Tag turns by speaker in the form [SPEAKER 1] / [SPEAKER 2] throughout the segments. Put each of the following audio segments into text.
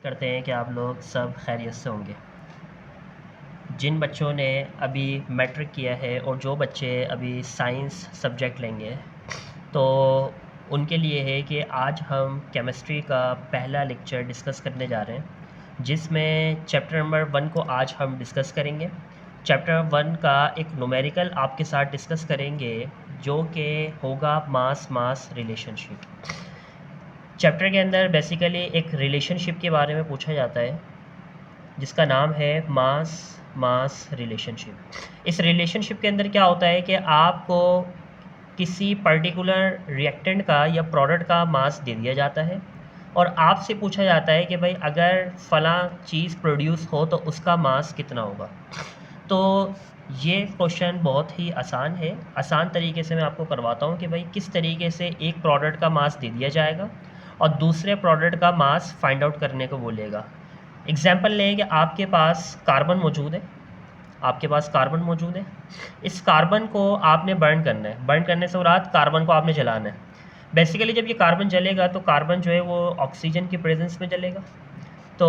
[SPEAKER 1] करते हैं कि आप लोग सब खैरियत से होंगे। जिन बच्चों ने अभी मैट्रिक किया है और जो बच्चे अभी साइंस सब्जेक्ट लेंगे, तो उनके लिए है कि आज हम केमिस्ट्री का पहला लेक्चर डिस्कस करने जा रहे हैं, जिसमें चैप्टर नंबर 1 को आज हम डिस्कस करेंगे। चैप्टर 1 का एक न्यूमेरिकल आपके साथ डिस्कस करेंगे, जो कि होगा मास मास रिलेशनशिप। चैप्टर के अंदर बेसिकली एक रिलेशनशिप के बारे में पूछा जाता है, जिसका नाम है मास मास रिलेशनशिप। इस रिलेशनशिप के अंदर क्या होता है कि आपको किसी पर्टिकुलर रिएक्टेंट का या प्रोडक्ट का मास दे दिया जाता है और आपसे पूछा जाता है कि भाई अगर फ़लाँ चीज़ प्रोड्यूस हो तो उसका मास कितना होगा। तो ये क्वेश्चन बहुत ही आसान है। आसान तरीके से मैं आपको करवाता हूँ कि भाई किस तरीके से एक प्रोडक्ट का मास दे दिया जाएगा और दूसरे प्रोडक्ट का मास फाइंड आउट करने को बोलेगा। एग्जाम्पल लें कि आपके पास कार्बन मौजूद है, आपके पास कार्बन मौजूद है। इस कार्बन को आपने बर्न करना है। बर्न करने से मुराद कार्बन को आपने जलाना है। बेसिकली जब ये कार्बन जलेगा तो कार्बन जो है वो ऑक्सीजन की प्रेजेंस में जलेगा। तो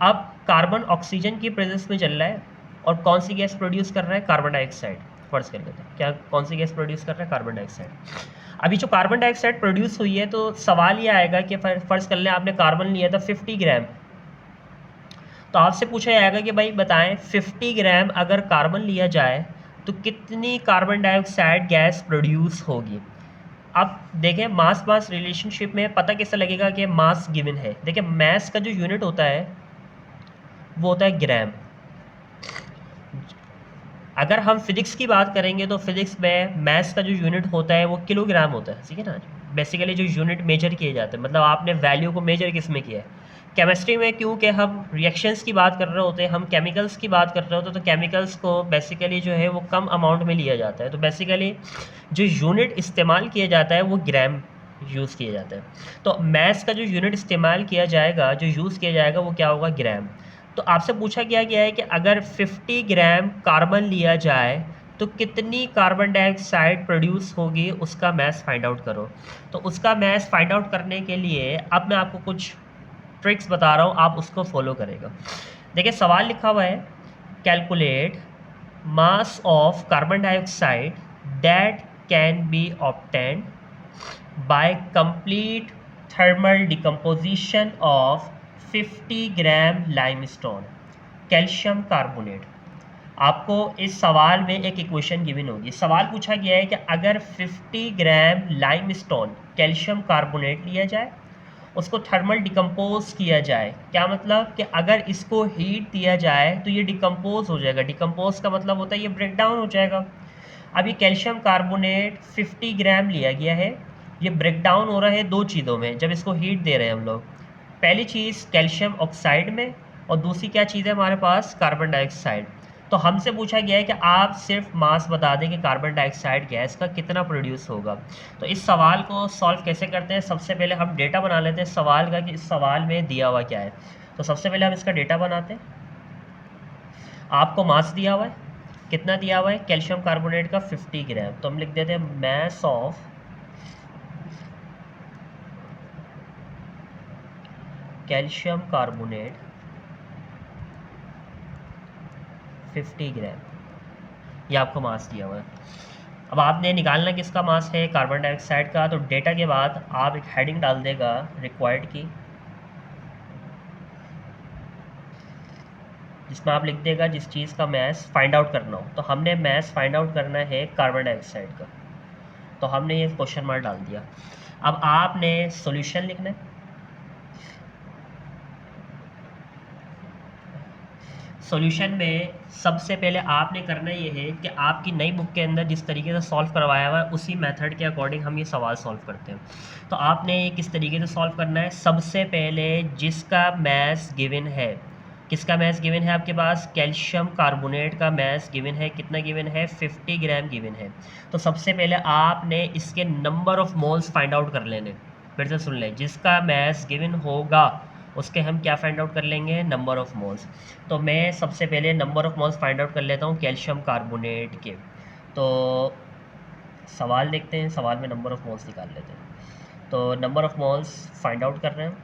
[SPEAKER 1] अब कार्बन ऑक्सीजन की प्रेजेंस में जल रहा है और कौन सी गैस प्रोड्यूस कर रहा है? Carbon dioxide. फर्ज कर लेते हैं, क्या कौन सी गैस प्रोड्यूस कर रहा है? Carbon dioxide. अभी जो कार्बन डाइऑक्साइड प्रोड्यूस हुई है, तो सवाल ये आएगा कि फ़र्ज़ कर लें आपने कार्बन लिया था 50 ग्राम, तो आपसे पूछा जाएगा कि भाई बताएं 50 ग्राम अगर कार्बन लिया जाए तो कितनी कार्बन डाइऑक्साइड गैस प्रोड्यूस होगी। अब देखें मास मास रिलेशनशिप में पता कैसे लगेगा कि मास गिवन है। देखिए मास का जो यूनिट होता है वो होता है ग्राम। अगर हम फिजिक्स की बात करेंगे तो फिजिक्स में मास का जो यूनिट होता है वो किलोग्राम होता है, ठीक है ना। बेसिकली जो यूनिट मेजर किए जाते हैं, मतलब आपने वैल्यू को मेजर किस में किया है? केमिस्ट्री में, क्योंकि हम रिएक्शंस की बात कर रहे होते हैं, हम केमिकल्स की बात कर रहे होते हैं, तो केमिकल्स को बेसिकली जो है वो कम अमाउंट में लिया जाता है। तो बेसिकली जो यूनिट इस्तेमाल किया जाता है वो ग्राम यूज़ किया जाता है। तो मास का जो यूनिट इस्तेमाल किया जाएगा, जो यूज़ किया जाएगा, वो क्या होगा? ग्राम। तो आपसे पूछा गया है कि अगर 50 ग्राम कार्बन लिया जाए तो कितनी कार्बन डाइऑक्साइड प्रोड्यूस होगी, उसका मास फाइंड आउट करो। तो उसका मास फाइंड आउट करने के लिए अब मैं आपको कुछ ट्रिक्स बता रहा हूँ, आप उसको फॉलो करेगा। देखिए सवाल लिखा हुआ है, calculate mass of carbon dioxide that can be obtained by complete thermal decomposition of 50 gram limestone calcium carbonate. आपको इस सवाल में एक इक्वेशन गिवन होगी। सवाल पूछा गया है कि अगर 50 ग्राम लाइमस्टोन कैल्शियम कार्बोनेट लिया जाए, उसको थर्मल डिकम्पोज किया जाए। क्या मतलब कि अगर इसको हीट दिया जाए तो ये डिकम्पोज हो जाएगा। डिकम्पोज का मतलब होता है ये ब्रेक डाउन हो जाएगा। अभी कैल्शियम कार्बोनेट 50 ग्राम लिया गया है, ये ब्रेक डाउन हो रहा है दो चीज़ों में जब इसको हीट दे रहे हैं हम लोग। पहली चीज़ कैल्शियम ऑक्साइड में, और दूसरी क्या चीज़ है हमारे पास? Carbon dioxide. तो हमसे पूछा गया है कि आप सिर्फ मास बता दें कि कार्बन डाइऑक्साइड गैस का कितना प्रोड्यूस होगा। तो इस सवाल को सॉल्व कैसे करते हैं? सबसे पहले हम डेटा बना लेते हैं सवाल का कि इस सवाल में दिया हुआ क्या है। तो सबसे पहले हम इसका डेटा बनाते हैं। आपको मास दिया हुआ है, कितना दिया हुआ है? कैल्शियम कार्बोनेट का 50 ग्राम। तो हम लिख देते हैं मास ऑफ कैल्शियम कार्बोनेट 50 ग्राम, ये आपको मास दिया हुआ है। अब आपने निकालना किसका मास है? कार्बन डाइऑक्साइड का। तो डेटा के बाद आप एक हेडिंग डाल देगा रिक्वायर्ड की, जिसमें आप लिख देगा जिस चीज़ का मास फाइंड आउट करना हो। तो हमने मास फाइंड आउट करना है कार्बन डाइऑक्साइड का, तो हमने ये क्वेश्चन मार्क डाल दिया। अब आपने सॉल्यूशन लिखना है। सॉल्यूशन में सबसे पहले आपने करना ये है कि आपकी नई बुक के अंदर जिस तरीके से सॉल्व करवाया हुआ है उसी मेथड के अकॉर्डिंग हम ये सवाल सॉल्व करते हैं। तो आपने ये किस तरीके से सॉल्व करना है? सबसे पहले जिसका मास गिवन है, किसका मास गिवन है आपके पास? कैल्शियम कार्बोनेट का मास गिवन है। कितना गिवन है? 50 ग्राम गिवन है। तो सबसे पहले आपने इसके number of moles find out कर लेने। फिर से सुन लें, जिसका मास गिवन होगा उसके हम क्या फाइंड आउट कर लेंगे? Number of moles. तो मैं सबसे पहले number of moles find out कर लेता हूँ कैल्शियम कार्बोनेट के। तो सवाल देखते हैं, सवाल में नंबर ऑफ मोल्स निकाल लेते हैं। तो number of moles find out कर रहे हैं।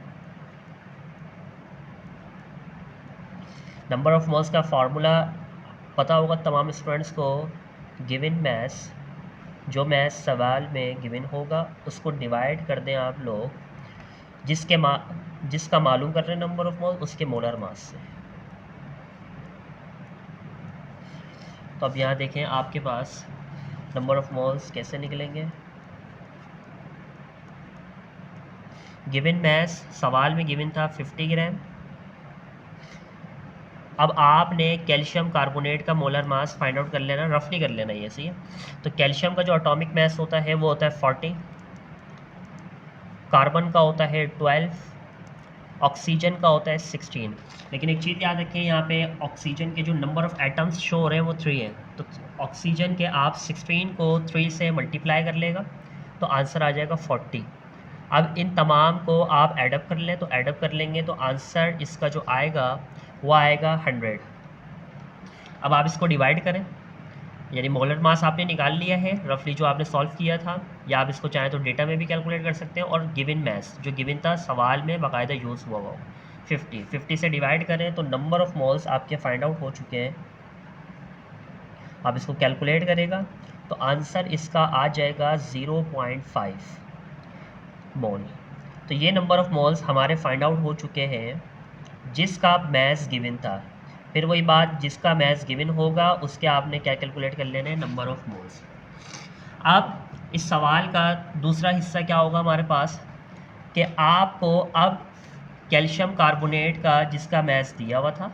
[SPEAKER 1] नंबर ऑफ मोल्स का फार्मूला पता होगा तमाम स्टूडेंट्स को। गिवन मैस, जो मैस सवाल में गिवन होगा उसको डिवाइड कर दें आप लोग जिसका मालूम कर रहे हैं नंबर ऑफ मोल उसके मोलर मास से। तो अब यहाँ देखें आपके पास नंबर ऑफ मोल्स कैसे निकलेंगे। गिवन मैस सवाल में गिवन था 50 ग्राम। अब आपने कैल्शियम कार्बोनेट का मोलर मास फाइंड आउट कर लेना, रफली कर लेना ये सही है। तो कैल्शियम का जो एटॉमिक मास होता है वो होता है 40, कार्बन का होता है 12, ऑक्सीजन का होता है 16। लेकिन एक चीज़ याद रखें, यहाँ पे ऑक्सीजन के जो नंबर ऑफ एटम्स शो हो रहे हैं वो 3 है। तो ऑक्सीजन के आप 16 को 3 से मल्टीप्लाई कर लेगा तो आंसर आ जाएगा 40। अब इन तमाम को आप एडअप कर लें, तो एडअप कर लेंगे तो आंसर इसका जो आएगा वो आएगा 100। अब आप इसको डिवाइड करें, यानी मोलर मास आपने निकाल लिया है रफली जो आपने सॉल्व किया था, या आप इसको चाहें तो डेटा में भी कैलकुलेट कर सकते हैं। और गिवन मैस जो गिवन था सवाल में बाकायदा यूज़ हुआ हो 50 से डिवाइड करें तो नंबर ऑफ मोल्स आपके फाइंड आउट हो चुके हैं। आप इसको कैलकुलेट करेगा तो आंसर इसका आ जाएगा 0.5 मोल। तो ये नंबर ऑफ मोल्स हमारे फाइंड आउट हो चुके हैं जिसका मैस गिवन था। फिर वही बात, जिसका मैस गिवन होगा उसके आपने क्या कैलकुलेट कर लेना है, नंबर ऑफ मोल्स। अब इस सवाल का दूसरा हिस्सा क्या होगा हमारे पास कि आपको अब कैल्शियम कार्बोनेट का जिसका मैस दिया हुआ था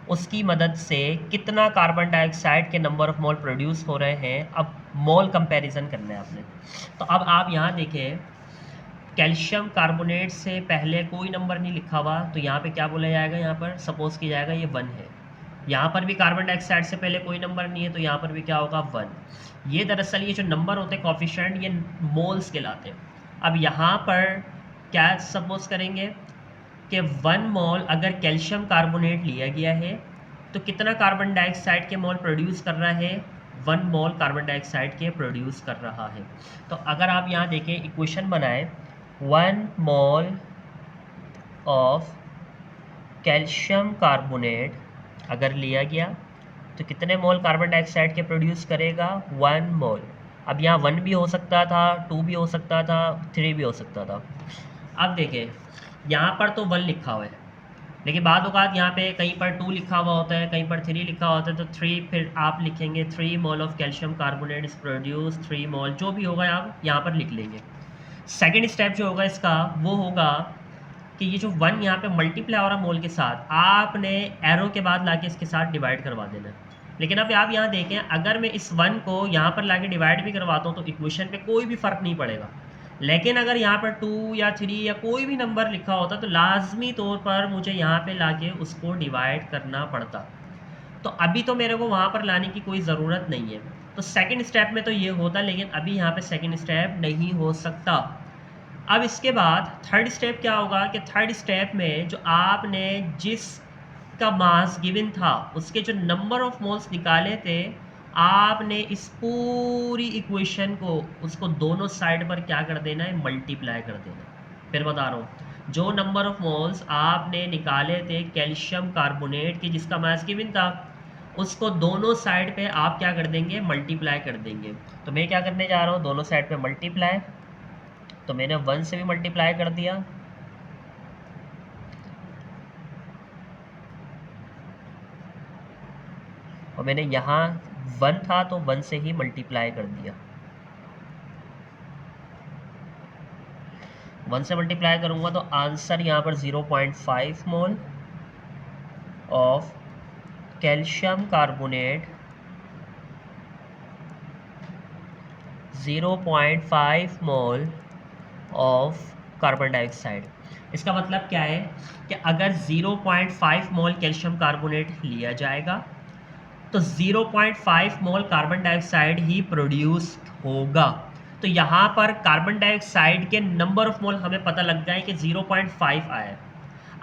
[SPEAKER 1] उसकी मदद से कितना कार्बन डाइऑक्साइड के नंबर ऑफ मोल प्रोड्यूस हो रहे हैं, अब मोल कंपैरिजन करना है आपने। तो अब आप यहाँ देखें, कैल्शियम कार्बोनेट से पहले कोई नंबर नहीं लिखा हुआ, तो यहाँ पे क्या बोला जाएगा, यहाँ पर सपोज किया जाएगा ये 1 है। यहाँ पर भी कार्बन डाइऑक्साइड से पहले कोई नंबर नहीं है, तो यहाँ पर भी क्या होगा 1। ये दरअसल ये जो नंबर होते हैं कोफिशिएंट, ये मोल्स कहलाते हैं। अब यहाँ पर क्या सपोज करेंगे कि 1 मोल अगर कैल्शियम कार्बोनेट लिया गया है तो कितना कार्बन डाइऑक्साइड के मोल प्रोड्यूस कर रहा है, 1 मोल कार्बन डाइऑक्साइड के प्रोड्यूस कर रहा है। तो अगर आप यहाँ देखें इक्वेशन बनाएं, 1 मोल ऑफ कैल्शियम कार्बोनेट अगर लिया गया तो कितने मोल कार्बन डाइऑक्साइड के प्रोड्यूस करेगा, 1 मोल। अब यहाँ 1 भी हो सकता था, 2 भी हो सकता था, 3 भी हो सकता था। अब देखें यहाँ पर तो 1 लिखा हुआ है, लेकिन बाद औक़ात यहाँ पे कहीं पर 2 लिखा हुआ होता है, कहीं पर 3 लिखा होता है, तो 3 फिर आप लिखेंगे 3 mole of calcium carbonate is produce 3 मोल, जो भी होगा आप यहाँ पर लिख लेंगे। सेकेंड स्टेप जो होगा इसका वो होगा कि ये जो 1 यहाँ पे मल्टीप्लाई हो रहा मोल के साथ, आपने एरो के बाद लाके इसके साथ डिवाइड करवा देना है। लेकिन अब आप यहाँ देखें, अगर मैं इस 1 को यहाँ पर लाके डिवाइड भी करवाता हूँ तो इक्वेशन पे कोई भी फ़र्क नहीं पड़ेगा। लेकिन अगर यहाँ पर 2 या 3 या कोई भी नंबर लिखा होता तो लाजमी तौर पर मुझे यहाँ पे लाके उसको डिवाइड करना पड़ता। तो अभी तो मेरे को वहाँ पर लाने की कोई ज़रूरत नहीं है, तो सेकंड स्टेप में तो ये होता, लेकिन अभी यहाँ पे सेकंड स्टेप नहीं हो सकता। अब इसके बाद थर्ड स्टेप क्या होगा कि थर्ड स्टेप में जो आपने जिसका मास गिवन था उसके जो नंबर ऑफ मोल्स निकाले थे, आपने इस पूरी इक्वेशन को उसको दोनों साइड पर क्या कर देना है, मल्टीप्लाई कर देना। फिर बता रहा हूँ, जो नंबर ऑफ मोल्स आपने निकाले थे कैल्शियम कार्बोनेट के जिसका मास गिवन था उसको दोनों साइड पे आप क्या कर देंगे, मल्टीप्लाई कर देंगे। तो मैं क्या करने जा रहा हूँ, दोनों साइड पे मल्टीप्लाई, तो मैंने 1 से भी मल्टीप्लाई कर दिया, और मैंने यहाँ 1 था तो 1 से ही मल्टीप्लाई कर दिया। 1 से मल्टीप्लाई करूँगा तो आंसर यहाँ पर 0.5 mole of calcium carbonate, 0.5 mole of carbon dioxide. इसका मतलब क्या है कि अगर 0.5 मोल कैल्शियम कार्बोनेट लिया जाएगा तो 0.5 मोल कार्बन डाइऑक्साइड ही प्रोड्यूस होगा। तो यहाँ पर कार्बन डाइऑक्साइड के नंबर ऑफ मोल हमें पता लग गया है कि 0.5 आया।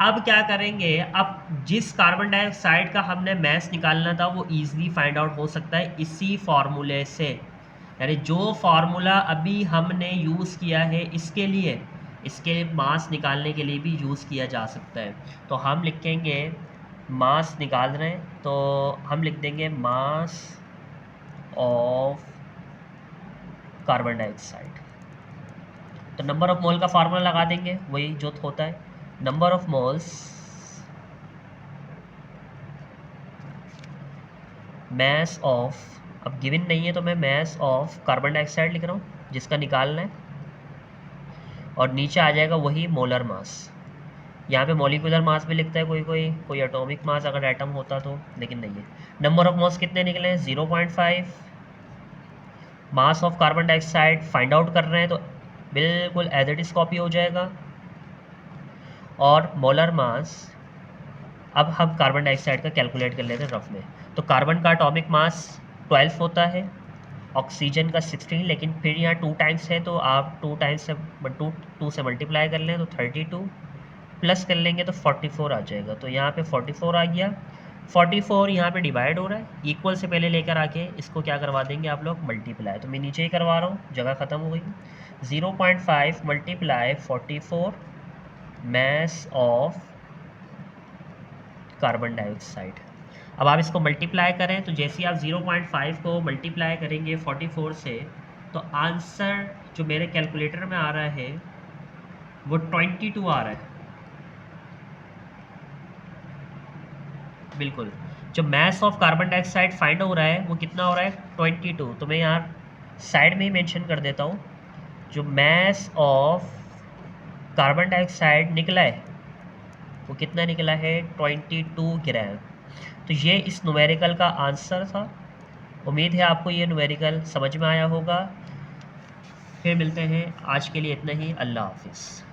[SPEAKER 1] अब क्या करेंगे, अब जिस कार्बन डाइऑक्साइड का हमने मैस निकालना था वो ईजिली फाइंड आउट हो सकता है इसी फार्मूले से, यानी जो फार्मूला अभी हमने यूज़ किया है इसके मास निकालने के लिए भी यूज़ किया जा सकता है। तो हम लिखेंगे मास निकाल रहे हैं तो हम लिख देंगे मास ऑफ कार्बन डाइऑक्साइड। तो नंबर ऑफ मोल का फार्मूला लगा देंगे, वही जो होता है number of moles mass of, अब गिवन नहीं है तो मैं मैस ऑफ कार्बन डाइऑक्साइड लिख रहा हूँ जिसका निकालना है, और नीचे आ जाएगा वही मोलर मास। यहाँ पे मॉलिक्यूलर मास भी लिखता है कोई एटॉमिक मास अगर एटम होता तो, लेकिन नहीं है। नंबर ऑफ मोल्स कितने निकले हैं 0.5। Mass of carbon dioxide find out कर रहे हैं तो बिल्कुल एज इट इज कॉपी हो जाएगा। और मोलर मास अब हम कार्बन डाइऑक्साइड का कैलकुलेट कर लेते हैं रफ में। तो कार्बन का एटॉमिक मास 12 होता है, ऑक्सीजन का 16, लेकिन फिर यहाँ 2 टाइम्स है तो आप 2 से मल्टीप्लाई कर लें तो 32 प्लस कर लेंगे तो 44 आ जाएगा। तो यहाँ पे 44 आ गया। 44 यहाँ पे डिवाइड हो रहा है, इक्वल से पहले लेकर आके इसको क्या करवा देंगे आप लोग मल्टीप्लाई। तो मैं नीचे ही करवा रहा हूँ, जगह ख़त्म हो गई। 0.5 multiply 44 mass of carbon dioxide. अब आप इसको मल्टीप्लाई करें तो जैसे ही आप 0.5 को मल्टीप्लाई करेंगे 44 से तो आंसर जो मेरे कैलकुलेटर में आ रहा है वो 22 आ रहा है। बिल्कुल, जो mass of carbon dioxide find हो रहा है वो कितना हो रहा है 22। तो मैं यहाँ साइड में ही मेंशन कर देता हूँ, जो मैस ऑफ कार्बन डाइऑक्साइड निकला है वो कितना निकला है 22 ग्राम। तो ये इस न्यूमेरिकल का आंसर था। उम्मीद है आपको ये न्यूमेरिकल समझ में आया होगा। फिर मिलते हैं, आज के लिए इतना ही, अल्लाह हाफिज़।